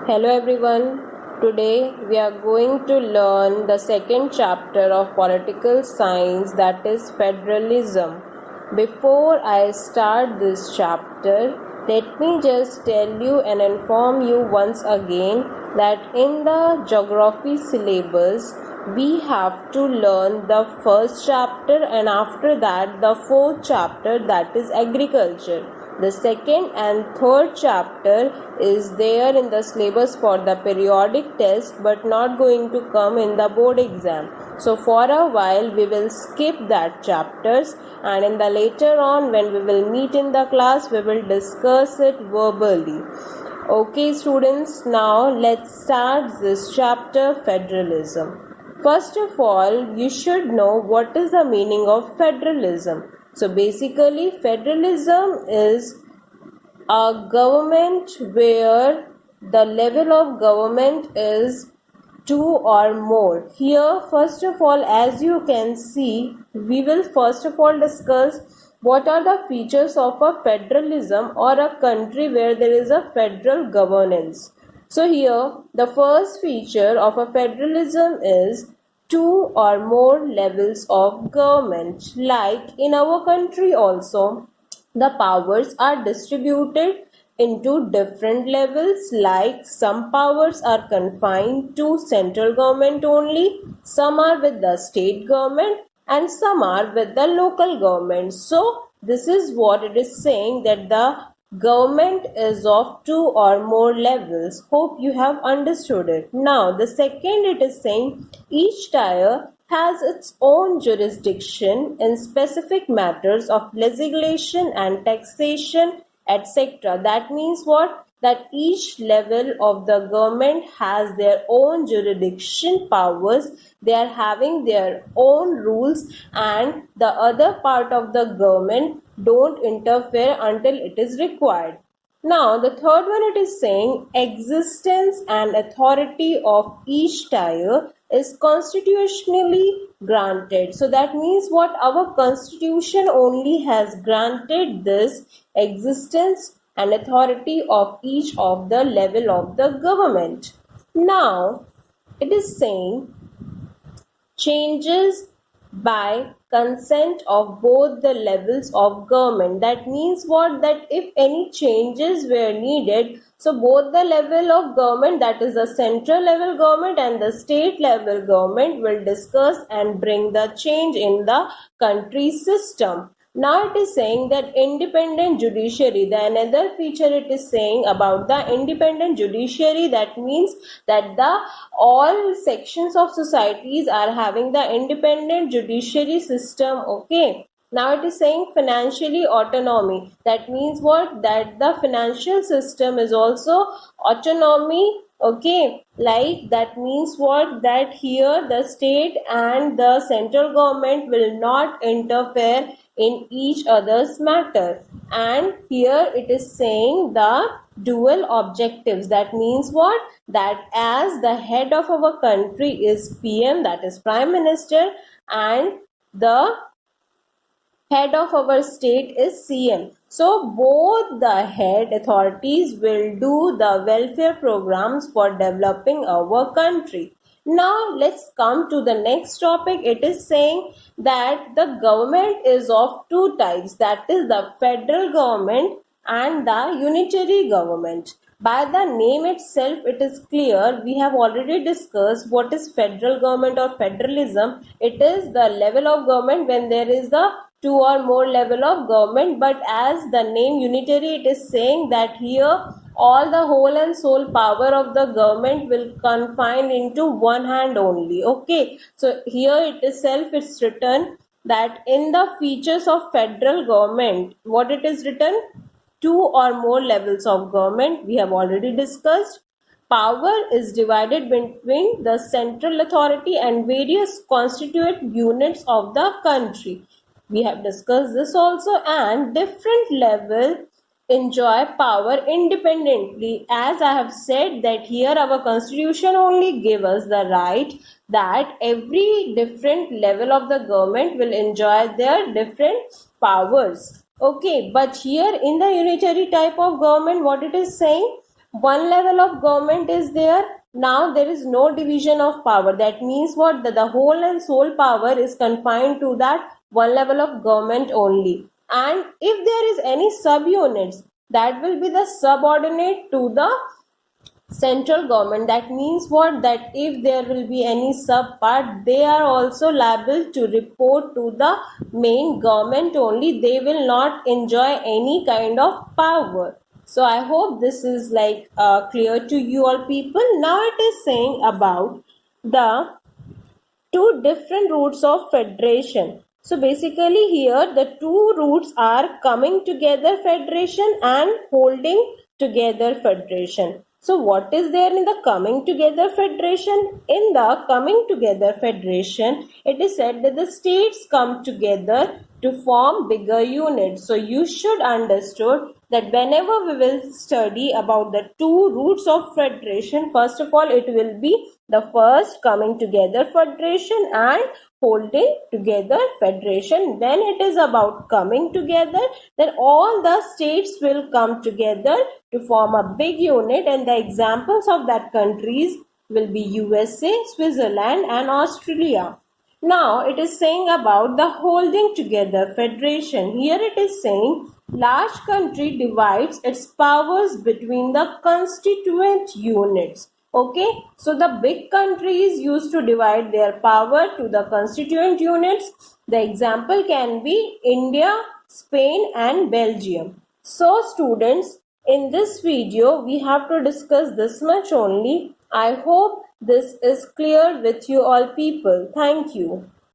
Hello everyone. Today we are going to learn the second chapter of political science, that is federalism. Before I start this chapter, let me just tell you and inform you once again that in the geography syllabus we have to learn the first chapter and after that the fourth chapter, that is agriculture. The second and third chapter is there in the syllabus for the periodic test but not going to come in the board exam. So for a while we will skip that chapters, and in the later on when we will meet in the class we will discuss it verbally. Okay students, now let's start this chapter, federalism. First of all, you should know what is the meaning of federalism. So basically federalism is a government where the level of government is two or more. Here first of all, as you can see, we will first of all discuss what are the features of a federalism or a country where there is a federal governance. So here the first feature of a federalism is two or more levels of government. Like in our country also, the powers are distributed into different levels, like some powers are confined to central government only, some are with the state government and some are with the local government. So this is what it is saying, that the government is of two or more levels. Hope you have understood it. Now the second, it is saying each tier has its own jurisdiction in specific matters of legislation and taxation, etc. That means what? That each level of the government has their own jurisdiction powers, they are having their own rules, and the other part of the government don't interfere until it is required. Now the third one, it is saying existence and authority of each tier is constitutionally granted. So that means what? Our constitution only has granted this existence and authority of each of the level of the government. Now it is saying changes by consent of both the levels of government. That means what? That if any changes were needed, so both the level of government, that is the central level government and the state level government, will discuss and bring the change in the country system. Now it is saying that independent judiciary, the another feature it is saying about the independent judiciary, that means that the all sections of societies are having the independent judiciary system. Okay. Now it is saying financially autonomy. That means what? That the financial system is also autonomy. Okay, like that means what? That here the state and the central government will not interfere in each other's matter. And here it is saying the dual objectives. That means what? That as the head of our country is PM, that is Prime Minister, and the head of our state is CM. So both the head authorities will do the welfare programs for developing our country. Now let's come to the next topic. It is saying that the government is of two types, that is the federal government and the unitary government. By the name itself it is clear. We have already discussed what is federal government or federalism. It is the level of government when there is the two or more level of government, but as the name unitary, it is saying that here all the whole and sole power of the government will confine into one hand only. Okay, so here it itself it's written that in the features of federal government, what it is written? Two or more levels of government, we have already discussed. Power is divided between the central authority and various constituent units of the country. We have discussed this also. And different level enjoy power independently. As I have said that here our constitution only give us the right that every different level of the government will enjoy their different powers. Okay, but here in the unitary type of government, what it is saying? one level of government is there. Now there is no division of power. That means what? The whole and sole power is confined to that one level of government only. And if there is any subunits, that will be the subordinate to the central government. That means what? That if there will be any sub part, they are also liable to report to the main government only. They will not enjoy any kind of power. So I hope this is like clear to you all people. Now it is saying about the two different routes of federation. So basically here the two routes are coming together federation and holding together federation. So what is there in the coming together federation? In the coming together federation, it is said that the states come together to form bigger units. So you should understood that whenever we will study about the two routes of federation, first of all it will be the first coming together federation and holding together federation. Then it is about coming together, then all the states will come together to form a big unit, and the examples of that countries will be USA, Switzerland and Australia. Now it is saying about the holding together federation. Here it is saying large country divides its powers between the constituent units. Okay, so the big countries used to divide their power to the constituent units. The example can be India, Spain and Belgium. So students, in this video we have to discuss this much only. I hope this is clear with you all people. Thank you.